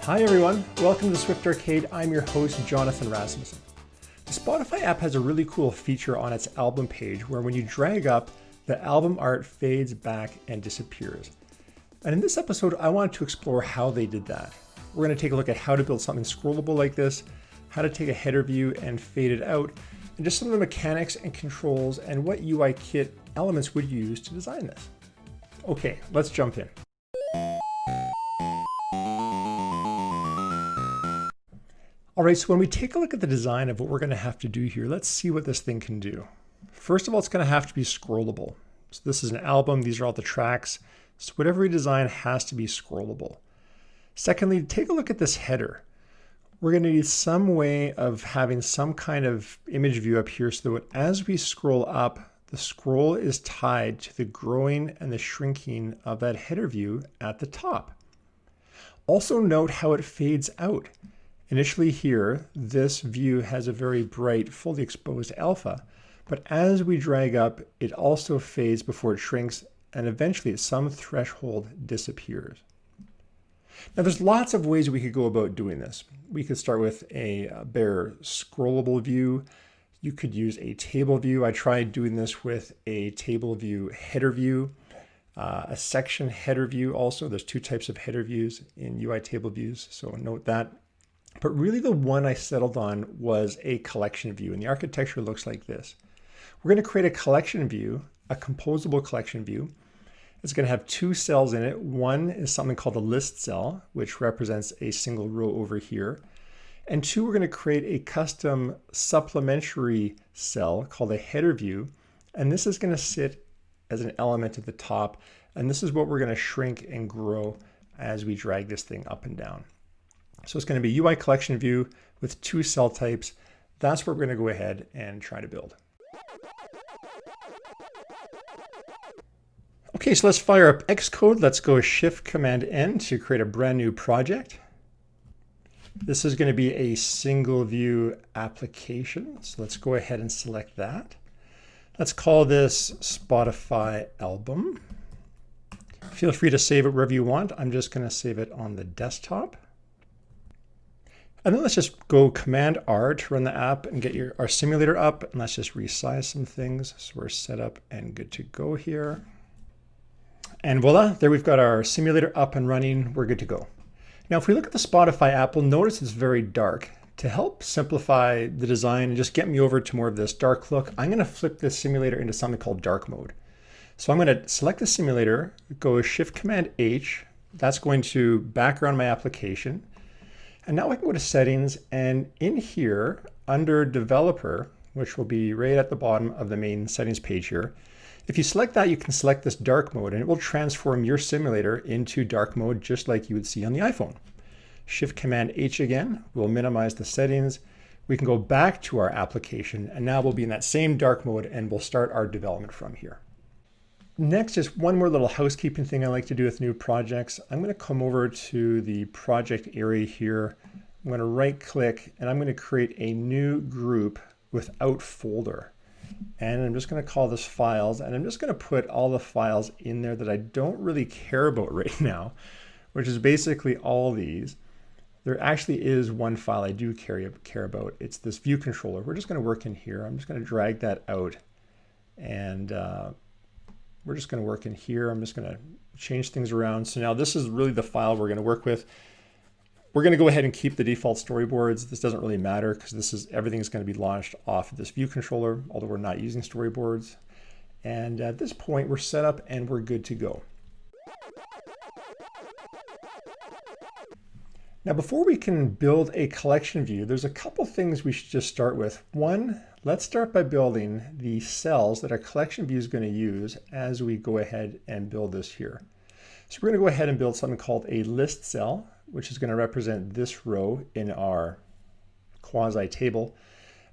Hi everyone, welcome to Swift Arcade. I'm your host, Jonathan Rasmussen. The Spotify app has a really cool feature on its album page where when you drag up, the album art fades back and disappears. And in this episode, I wanted to explore how they did that. We're going to take a look at how to build something scrollable like this, how to take a header view and fade it out, and just some of the mechanics and controls and what UI kit elements would use to design this. Okay, let's jump in. All right, so when we take a look at the design of what we're going to have to do here, let's see what this thing can do. First of all, it's going to have to be scrollable. So this is an album. These are all the tracks. So whatever we design has to be scrollable. Secondly, take a look at this header. We're going to need some way of having some kind of image view up here so that as we scroll up, the scroll is tied to the growing and the shrinking of that header view at the top. Also note how it fades out. Initially here, this view has a very bright, fully exposed alpha, but as we drag up, it also fades before it shrinks, and eventually at some threshold disappears. Now there's lots of ways we could go about doing this. We could start with a bare scrollable view. You could use a table view. I tried doing this with a table view header view, a section header view also. There's two types of header views in UI table views, so note that. But really the one I settled on was a collection view, and the architecture looks like this. We're going to create a collection view, a composable collection view. It's going to have two cells in it. One is something called a list cell, which represents a single row over here. And two, we're going to create a custom supplementary cell called a header view. And this is going to sit as an element at the top. And this is what we're going to shrink and grow as we drag this thing up and down. So it's going to be UI collection view with two cell types. That's what we're going to go ahead and try to build. Okay, so let's fire up Xcode. Let's go Shift-Command-N to create a brand new project. This is going to be a single view application. So let's go ahead and select that. Let's call this Spotify album. Feel free to save it wherever you want. I'm just going to save it on the desktop. And then let's just go Command R to run the app and get our simulator up. And let's just resize some things. So we're set up and good to go here. And voila, there we've got our simulator up and running. We're good to go. Now, if we look at the Spotify app, we'll notice it's very dark. To help simplify the design and just get me over to more of this dark look, I'm going to flip this simulator into something called dark mode. So I'm going to select the simulator, go Shift-Command-H. That's going to background my application. And now I can go to settings, and in here under developer, which will be right at the bottom of the main settings page here, if you select that, you can select this dark mode and it will transform your simulator into dark mode just like you would see on the iPhone. Shift-Command-H again, we'll minimize the settings. We can go back to our application and now we'll be in that same dark mode and we'll start our development from here. Next, just one more little housekeeping thing I like to do with new projects. I'm going to come over to the project area here. I'm going to right click and I'm going to create a new group without folder. And I'm just going to call this files, and I'm just going to put all the files in there that I don't really care about right now, which is basically all these. There actually is one file I do care about. It's this view controller. We're just going to work in here. I'm just going to drag that out, and we're just going to work in here. I'm just going to change things around. So now this is really the file we're going to work with. We're going to go ahead and keep the default storyboards. This doesn't really matter because everything is going to be launched off of this view controller, although we're not using storyboards. And at this point, we're set up and we're good to go. Now, before we can build a collection view, there's a couple things we should just start with. One, let's start by building the cells that our collection view is going to use as we go ahead and build this here. So we're going to go ahead and build something called a list cell, which is going to represent this row in our quasi table.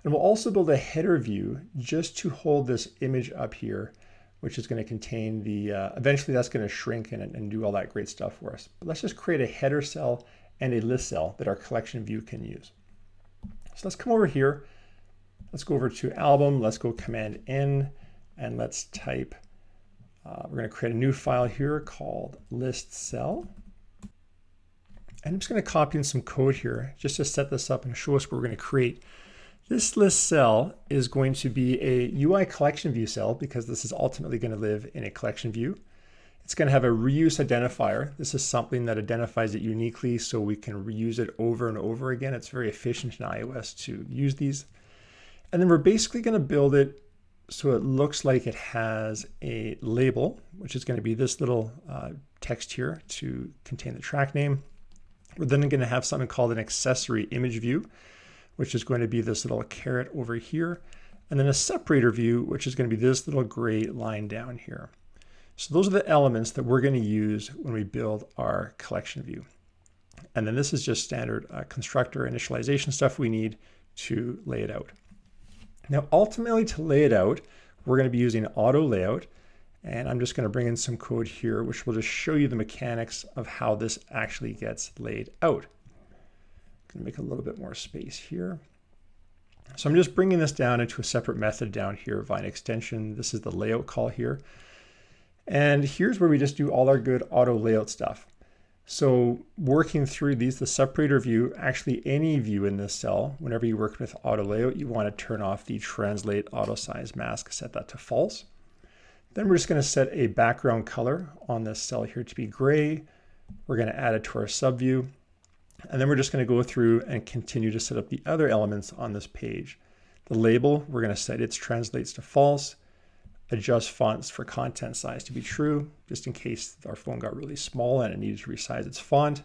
And we'll also build a header view just to hold this image up here, which is going to contain the, eventually that's going to shrink and do all that great stuff for us. But let's just create a header cell and a list cell that our collection view can use. So let's come over here. Let's go over to album. Let's go Command N and let's type, we're going to create a new file here called ListCell. And I'm just going to copy in some code here just to set this up and show us what we're going to create. This list cell is going to be a UICollectionView cell because this is ultimately going to live in a collection view. It's going to have a reuse identifier. This is something that identifies it uniquely so we can reuse it over and over again. It's very efficient in iOS to use these. And then we're basically going to build it so it looks like it has a label, which is going to be this little text here to contain the track name. We're then going to have something called an accessory image view, which is going to be this little caret over here, and then a separator view, which is going to be this little gray line down here. So those are the elements that we're going to use when we build our collection view. And then this is just standard constructor initialization stuff we need to lay it out. Now, ultimately to lay it out, we're going to be using AutoLayout, and I'm just going to bring in some code here, which will just show you the mechanics of how this actually gets laid out. I'm going to make a little bit more space here. So I'm just bringing this down into a separate method down here via an extension. This is the layout call here. And here's where we just do all our good auto layout stuff. So working through these, the separator view, actually any view in this cell, whenever you work with auto layout, you want to turn off the translate auto size mask, set that to false. Then we're just going to set a background color on this cell here to be gray. We're going to add it to our subview. And then we're just going to go through and continue to set up the other elements on this page. The label, we're going to set its translates to false. Adjust fonts for content size to be true, just in case our phone got really small and it needed to resize its font.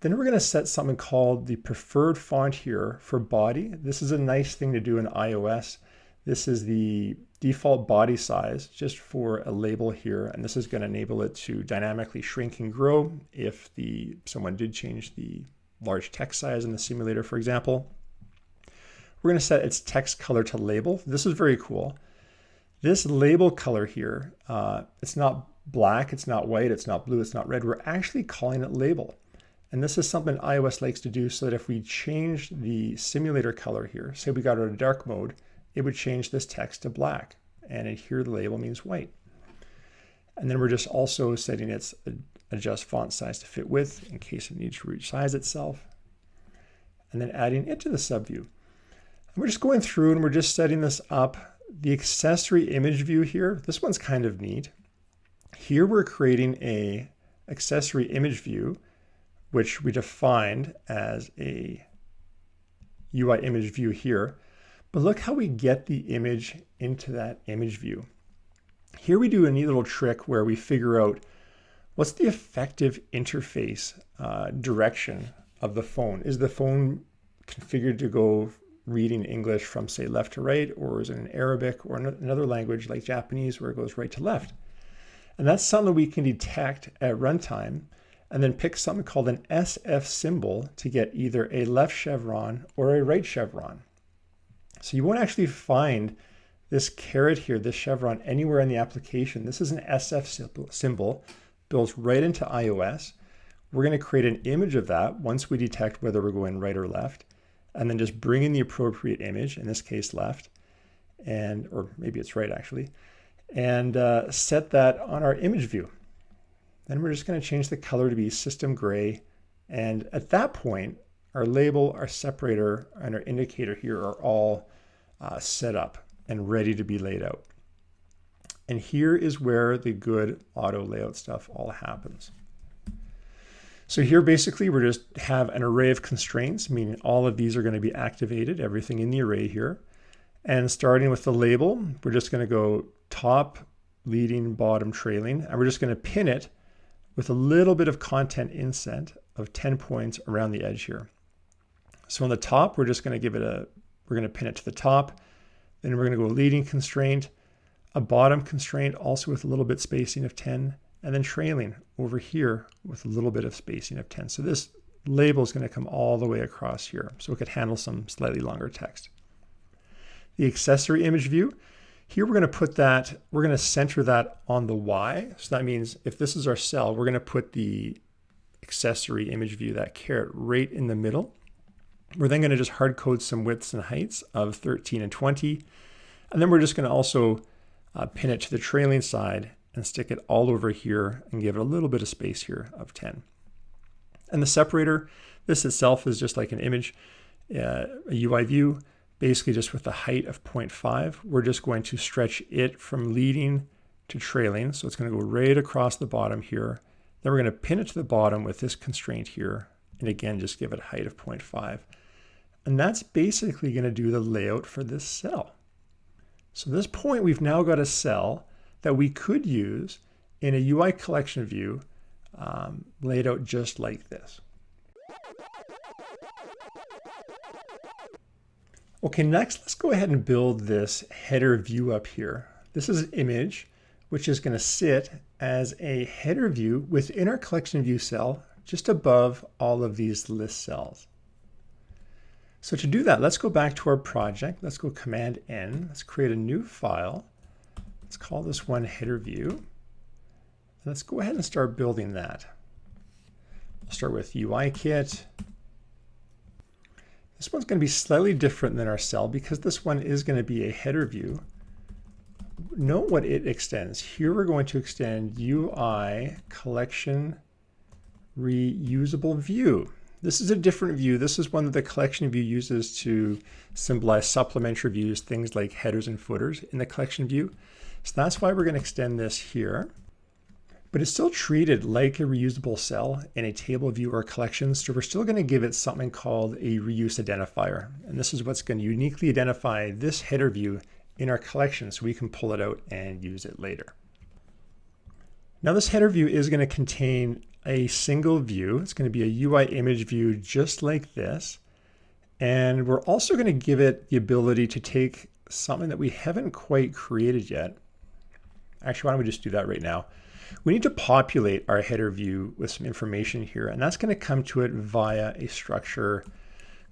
Then we're going to set something called the preferred font here for body. This is a nice thing to do in iOS. This is the default body size just for a label here, and this is going to enable it to dynamically shrink and grow if someone did change the large text size in the simulator, for example. We're going to set its text color to label. This is very cool. This label color here, it's not black, it's not white, it's not blue, it's not red. We're actually calling it label. And this is something iOS likes to do so that if we change the simulator color here, say we got it in dark mode, it would change this text to black. And here the label means white. And then we're just also setting its adjust font size to fit width in case it needs to resize itself. And then adding it to the subview. And we're just going through and we're just setting this up. The accessory image view here, this one's kind of neat. Here we're creating a accessory image view, which we defined as a UI image view here. But look how we get the image into that image view. Here we do a neat little trick where we figure out what's the effective interface direction of the phone. Is the phone configured to go reading English from, say, left to right, or is it in Arabic or another language like Japanese where it goes right to left? And that's something we can detect at runtime and then pick something called an SF symbol to get either a left chevron or a right chevron. So you won't actually find this caret here, this chevron, anywhere in the application. This is an SF symbol built right into iOS. We're going to create an image of that once we detect whether we're going right or left, and then just bring in the appropriate image, in this case left, or maybe it's right actually, and set that on our image view. Then we're just going to change the color to be system gray. And at that point, our label, our separator, and our indicator here are all set up and ready to be laid out. And here is where the good auto layout stuff all happens. So here basically we're just have an array of constraints, meaning all of these are going to be activated, everything in the array here. And starting with the label, we're just going to go top, leading, bottom, trailing, and we're just going to pin it with a little bit of content incent of 10 points around the edge here. So on the top, we're just going to we're going to pin it to the top. Then we're going to go leading constraint, a bottom constraint also with a little bit spacing of 10, and then trailing over here with a little bit of spacing of 10. So this label is going to come all the way across here, so it could handle some slightly longer text. The accessory image view, here we're going to put that, we're going to center that on the Y. So that means if this is our cell, we're going to put the accessory image view, that caret, right in the middle. We're then going to just hard code some widths and heights of 13 and 20. And then we're just going to also pin it to the trailing side and stick it all over here and give it a little bit of space here of 10. And the separator, this itself is just like an image, a UI view, basically just with a height of 0.5. We're just going to stretch it from leading to trailing. So it's going to go right across the bottom here. Then we're going to pin it to the bottom with this constraint here. And again, just give it a height of 0.5. And that's basically going to do the layout for this cell. So at this point, we've now got a cell that we could use in a UI collection view laid out just like this. Okay, next let's go ahead and build this header view up here. This is an image which is going to sit as a header view within our collection view cell just above all of these list cells. So to do that, let's go back to our project. Let's go Command N. Let's create a new file. Let's call this one header view. Let's go ahead and start building that. We'll start with UIKit. This one's going to be slightly different than our cell because this one is going to be a header view. Note what it extends. Here we're going to extend UICollectionReusableView. This is a different view. This is one that the collection view uses to symbolize supplementary views, things like headers and footers in the collection view. So that's why we're going to extend this here. But it's still treated like a reusable cell in a table view or collection. So we're still going to give it something called a reuse identifier. And this is what's going to uniquely identify this header view in our collection so we can pull it out and use it later. Now this header view is going to contain a single view. It's going to be a UI image view just like this. And we're also going to give it the ability to take something that we haven't quite created yet. Actually, why don't we just do that right now? We need to populate our header view with some information here, and that's going to come to it via a structure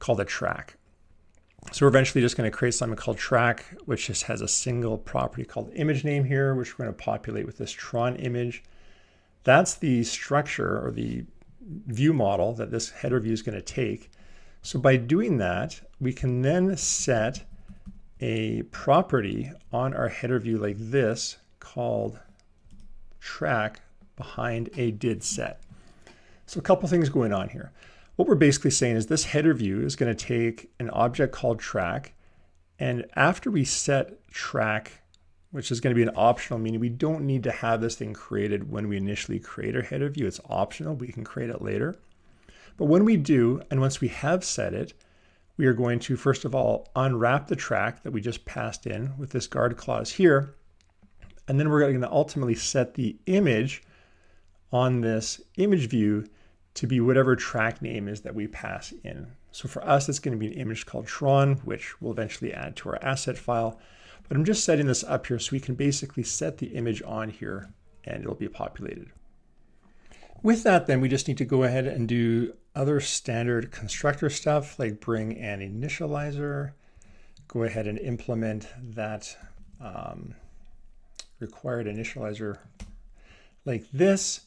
called a track. So we're eventually just going to create something called track, which just has a single property called image name here, which we're going to populate with this Tron image. That's the structure or the view model that this header view is going to take. So by doing that, we can then set a property on our header view like this called track behind a did set. So a couple things going on here. What we're basically saying is this header view is going to take an object called track, and after we set track, which is going to be an optional, meaning we don't need to have this thing created when we initially create our header view. It's optional. We can create it later. But when we do, and once we have set it, we are going to, first of all, unwrap the track that we just passed in with this guard clause here. And then we're going to ultimately set the image on this image view to be whatever track name is that we pass in. So for us, it's going to be an image called Tron, which we'll eventually add to our asset file. But I'm just setting this up here so we can basically set the image on here and it'll be populated. With that, then we just need to go ahead and do other standard constructor stuff like bring an initializer, go ahead and implement that required initializer like this.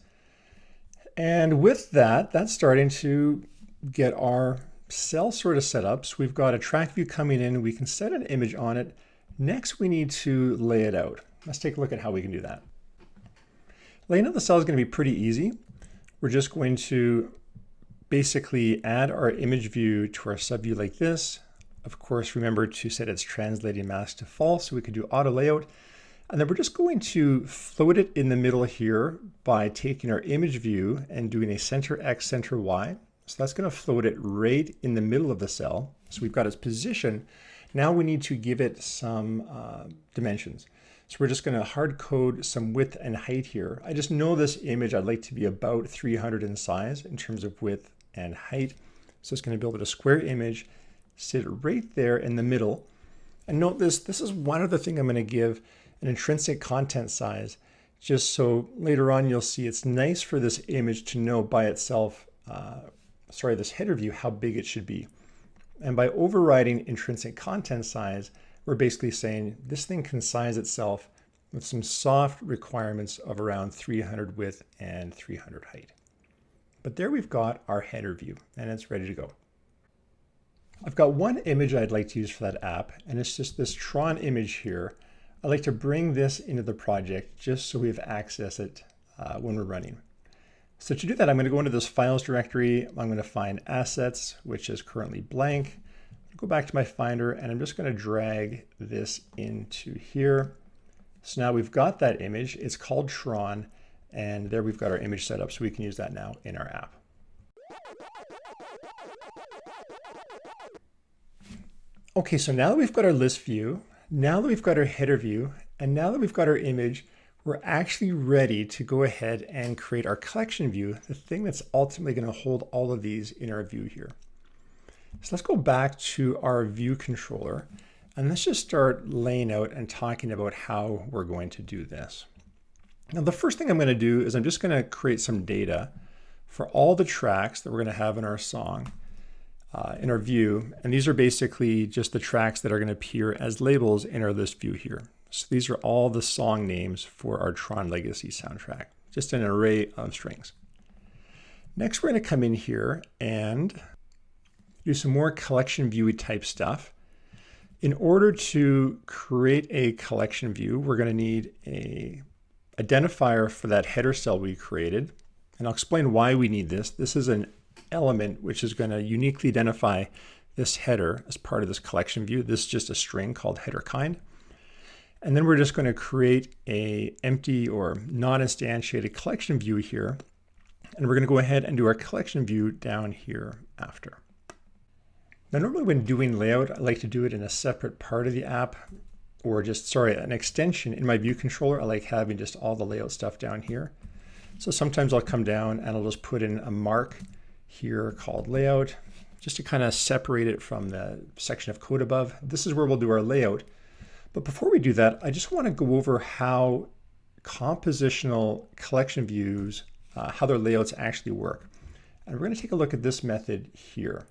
And with that, that's starting to get our cell sort of set up. So we've got a track view coming in. We can set an image on it. Next, we need to lay it out. Let's take a look at how we can do that. Laying out the cell is going to be pretty easy. We're just going to basically add our image view to our subview like this. Of course, remember to set its translating mask to false so we could do auto layout. And then we're just going to float it in the middle here by taking our image view and doing a center X, center Y. So that's going to float it right in the middle of the cell. So we've got its position. Now we need to give it some dimensions. So we're just going to hard code some width and height here. I just know this image I'd like to be about 300 in size in terms of width and height. So it's going to build it a square image, sit right there in the middle. And note this is one other thing I'm going to give an intrinsic content size, just so later on you'll see it's nice for this image to know by itself, this header view, how big it should be. And by overriding intrinsic content size, we're basically saying this thing can size itself with some soft requirements of around 300 width and 300 height. But there we've got our header view and it's ready to go. I've got one image I'd like to use for that app, and it's just this Tron image here. I'd like to bring this into the project just so we have access it when we're running. So to do that, I'm going to go into this files directory. I'm going to find assets, which is currently blank. Go back to my Finder, and I'm just going to drag this into here. So now we've got that image. It's called Tron, and there we've got our image set up, so we can use that now in our app. Okay, so now that we've got our list view, now that we've got our header view, and now that we've got our image, we're actually ready to go ahead and create our collection view, the thing that's ultimately going to hold all of these in our view here. So let's go back to our view controller, and let's just start laying out and talking about how we're going to do this. Now, the first thing I'm going to do is I'm just going to create some data for all the tracks that we're going to have in our song, in our view. And these are basically just the tracks that are going to appear as labels in our list view here. So these are all the song names for our Tron Legacy soundtrack, just an array of strings. Next, we're going to come in here and do some more collection view type stuff. In order to create a collection view, we're going to need a identifier for that header cell we created. And I'll explain why we need this. This is an element which is going to uniquely identify this header as part of this collection view. This is just a string called header kind. And then we're just going to create a empty or non-instantiated collection view here. And we're going to go ahead and do our collection view down here after. Now, normally when doing layout, I like to do it in a separate part of the app, or just, an extension in my view controller. I like having just all the layout stuff down here. So sometimes I'll come down and I'll just put in a mark here called layout, just to kind of separate it from the section of code above. This is where we'll do our layout. But before we do that, I just want to go over how compositional collection views, how their layouts actually work. And we're going to take a look at this method here.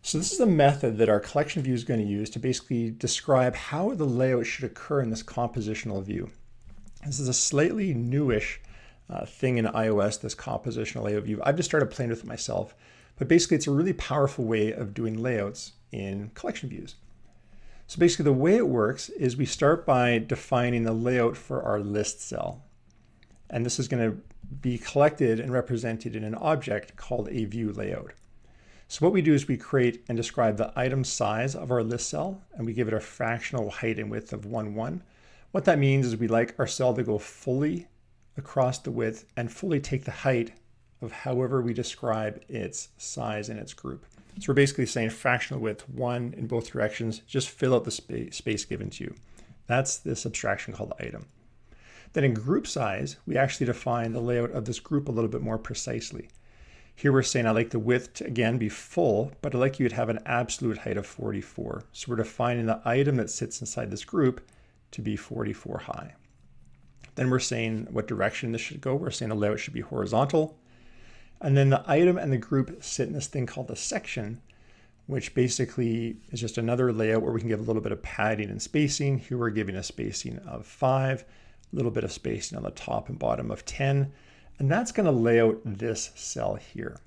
So this is a method that our collection view is going to use to basically describe how the layout should occur in this compositional view. This is a slightly newish thing in iOS, this compositional layout view. I've just started playing with it myself, but basically it's a really powerful way of doing layouts in collection views. So basically the way it works is we start by defining the layout for our list cell. And this is going to be collected and represented in an object called a view layout. So what we do is we create and describe the item size of our list cell, and we give it a fractional height and width of 1, 1. What that means is we like our cell to go fully across the width and fully take the height of however we describe its size and its group. So we're basically saying fractional width 1 in both directions, just fill out the space given to you. That's this abstraction called item. Then in group size, we actually define the layout of this group a little bit more precisely. Here we're saying I like the width to, again, be full, but I'd like you to have an absolute height of 44. So we're defining the item that sits inside this group to be 44 high. Then we're saying what direction this should go. We're saying the layout should be horizontal. And then the item and the group sit in this thing called the section, which basically is just another layout where we can give a little bit of padding and spacing. Here we're giving a spacing of 5, a little bit of spacing on the top and bottom of 10. And that's going to lay out this cell here.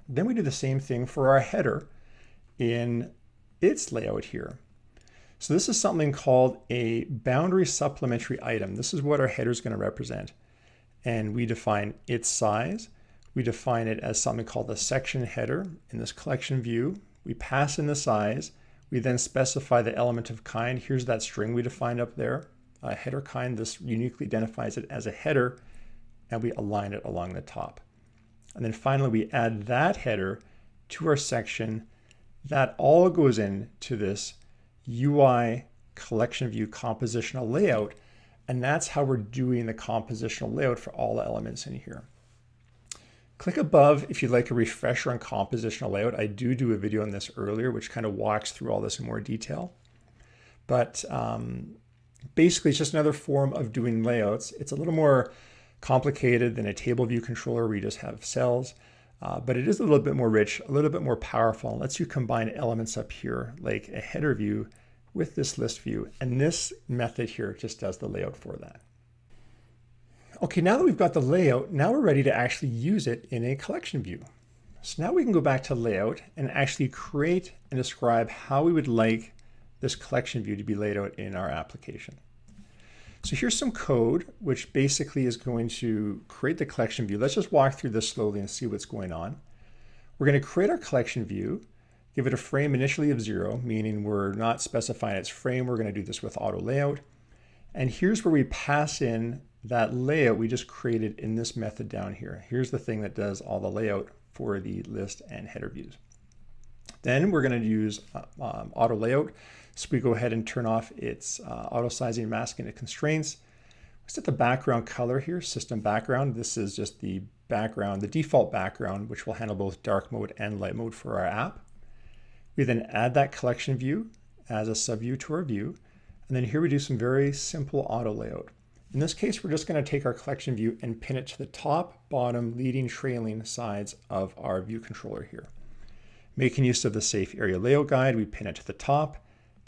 Then we do the same thing for our header in its layout here. So this is something called a boundary supplementary item. This is what our header is going to represent. And we define its size. We define it as something called the section header in this collection view. We pass in the size. We then specify the element of kind. Here's that string we defined up there, a header kind. This uniquely identifies it as a header, and we align it along the top. And then finally, we add that header to our section. That all goes into this UICollectionViewCompositionalLayout, and that's how we're doing the compositional layout for all the elements in here. Click above if you'd like a refresher on compositional layout. I do a video on this earlier, which kind of walks through all this in more detail. But basically, it's just another form of doing layouts. It's a little more complicated than a table view controller where you just have cells, but it is a little bit more rich, a little bit more powerful, and lets you combine elements up here like a header view with this list view. And this method here just does the layout for that. Okay, now that we've got the layout, now we're ready to actually use it in a collection view. So now we can go back to layout and actually create and describe how we would like this collection view to be laid out in our application. So here's some code, which basically is going to create the collection view. Let's just walk through this slowly and see what's going on. We're going to create our collection view, give it a frame initially of 0, meaning we're not specifying its frame. We're going to do this with AutoLayout. And here's where we pass in that layout we just created in this method down here. Here's the thing that does all the layout for the list and header views. Then we're going to use AutoLayout. So we go ahead and turn off its auto sizing, masking, and constraints. We set the background color here, system background. This is just the background, the default background, which will handle both dark mode and light mode for our app. We then add that collection view as a subview to our view. And then here we do some very simple auto layout. In this case, we're just going to take our collection view and pin it to the top, bottom, leading, trailing sides of our view controller here. Making use of the safe area layout guide, we pin it to the top,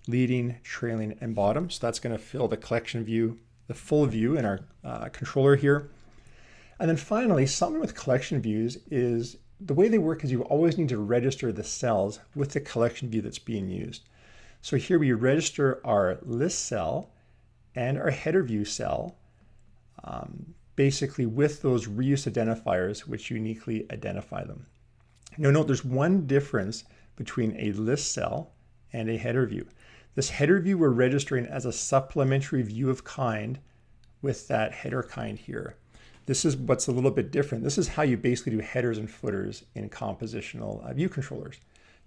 leading, trailing, and bottom. So that's going to fill the collection view, the full view in our controller here. And then finally, something with collection views is the way they work is you always need to register the cells with the collection view that's being used. So here we register our list cell and our header view cell, basically with those reuse identifiers which uniquely identify them. Now note there's one difference between a list cell and a header view. This header view we're registering as a supplementary view of kind with that header kind here. This is what's a little bit different. This is how you basically do headers and footers in compositional view controllers.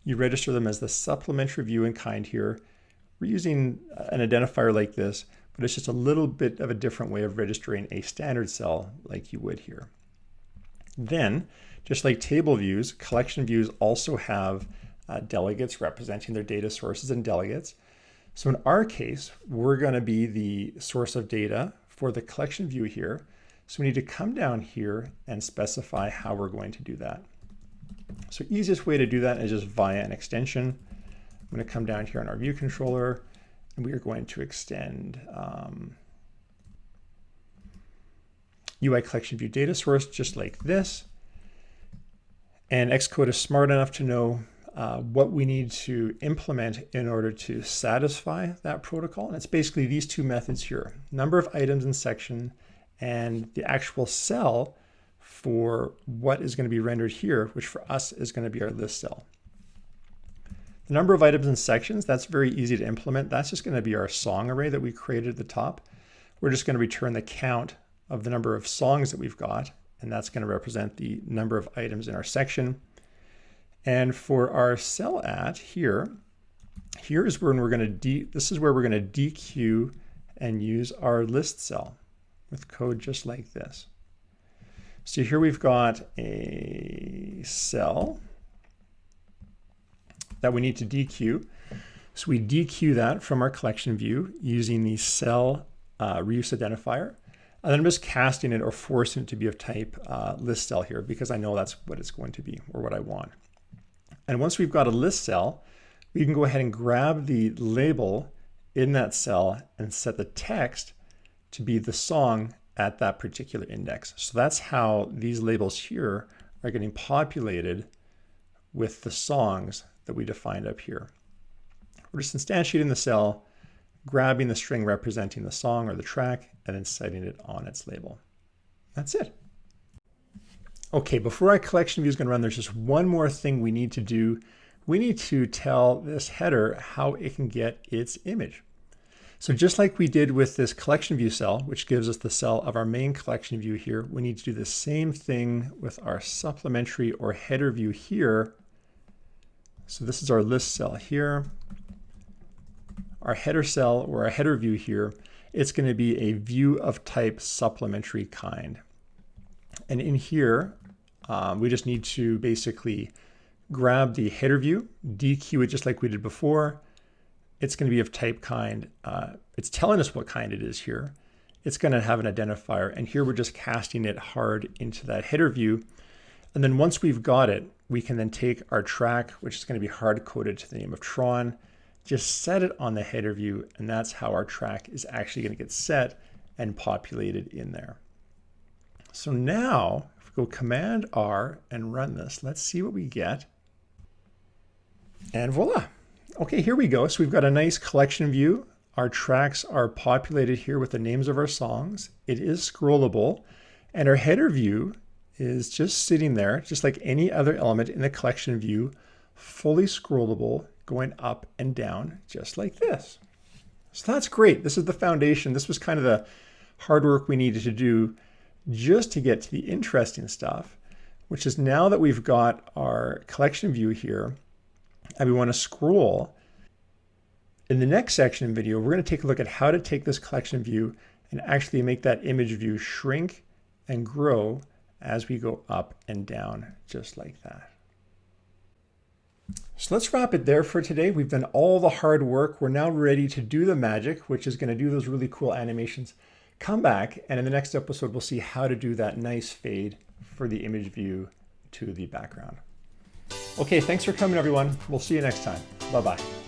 You register them as the supplementary view in kind here. We're using an identifier like this, but it's just a little bit of a different way of registering a standard cell like you would here. Then, just like table views, collection views also have delegates representing their data sources and delegates. So in our case, we're going to be the source of data for the collection view here. So we need to come down here and specify how we're going to do that. So easiest way to do that is just via an extension. I'm going to come down here on our view controller, and we are going to extend UICollectionView data source just like this. And Xcode is smart enough to know what we need to implement in order to satisfy that protocol. And it's basically these two methods here, number of items in section and the actual cell for what is going to be rendered here, which for us is going to be our list cell. The number of items in sections, that's very easy to implement. That's just going to be our song array that we created at the top. We're just going to return the count of the number of songs that we've got, and that's going to represent the number of items in our section. And for our cell at here is where we're going to this is where we're going to dequeue and use our list cell with code just like this. So here we've got a cell that we need to dequeue. So we dequeue that from our collection view using the cell reuse identifier. And then I'm just casting it or forcing it to be of type list cell here because I know that's what it's going to be or what I want. And once we've got a list cell, we can go ahead and grab the label in that cell and set the text to be the song at that particular index. So that's how these labels here are getting populated with the songs that we defined up here. We're just instantiating the cell, grabbing the string representing the song or the track, and then setting it on its label. That's it. Okay, before our collection view is going to run, there's just one more thing we need to do. We need to tell this header how it can get its image. So just like we did with this collection view cell, which gives us the cell of our main collection view here, we need to do the same thing with our supplementary or header view here. So this is our list cell here. Our header cell or our header view here, it's going to be a view of type supplementary kind. And in here, we just need to basically grab the header view, dequeue it just like we did before. It's going to be of type kind. It's telling us what kind it is here. It's going to have an identifier. And here we're just casting it hard into that header view. And then once we've got it, we can then take our track, which is going to be hard coded to the name of Tron, just set it on the header view. And that's how our track is actually going to get set and populated in there. So now if we go Command R and run this, let's see what we get. And voila. Okay, here we go. So we've got a nice collection view Our tracks are populated here with the names of our songs. It is scrollable, and our header view is just sitting there, just like any other element in the collection view, fully scrollable, going up and down, just like this. So that's great. This is the foundation. This was kind of the hard work we needed to do just to get to the interesting stuff, which is now that we've got our collection view here, and we want to scroll. In the next section video, we're going to take a look at how to take this collection view and actually make that image view shrink and grow as we go up and down, just like that. So let's wrap it there for today. We've done all the hard work. We're now ready to do the magic, which is going to do those really cool animations. Come back, and in the next episode, we'll see how to do that nice fade for the image view to the background. Okay, thanks for coming, everyone. We'll see you next time. Bye-bye.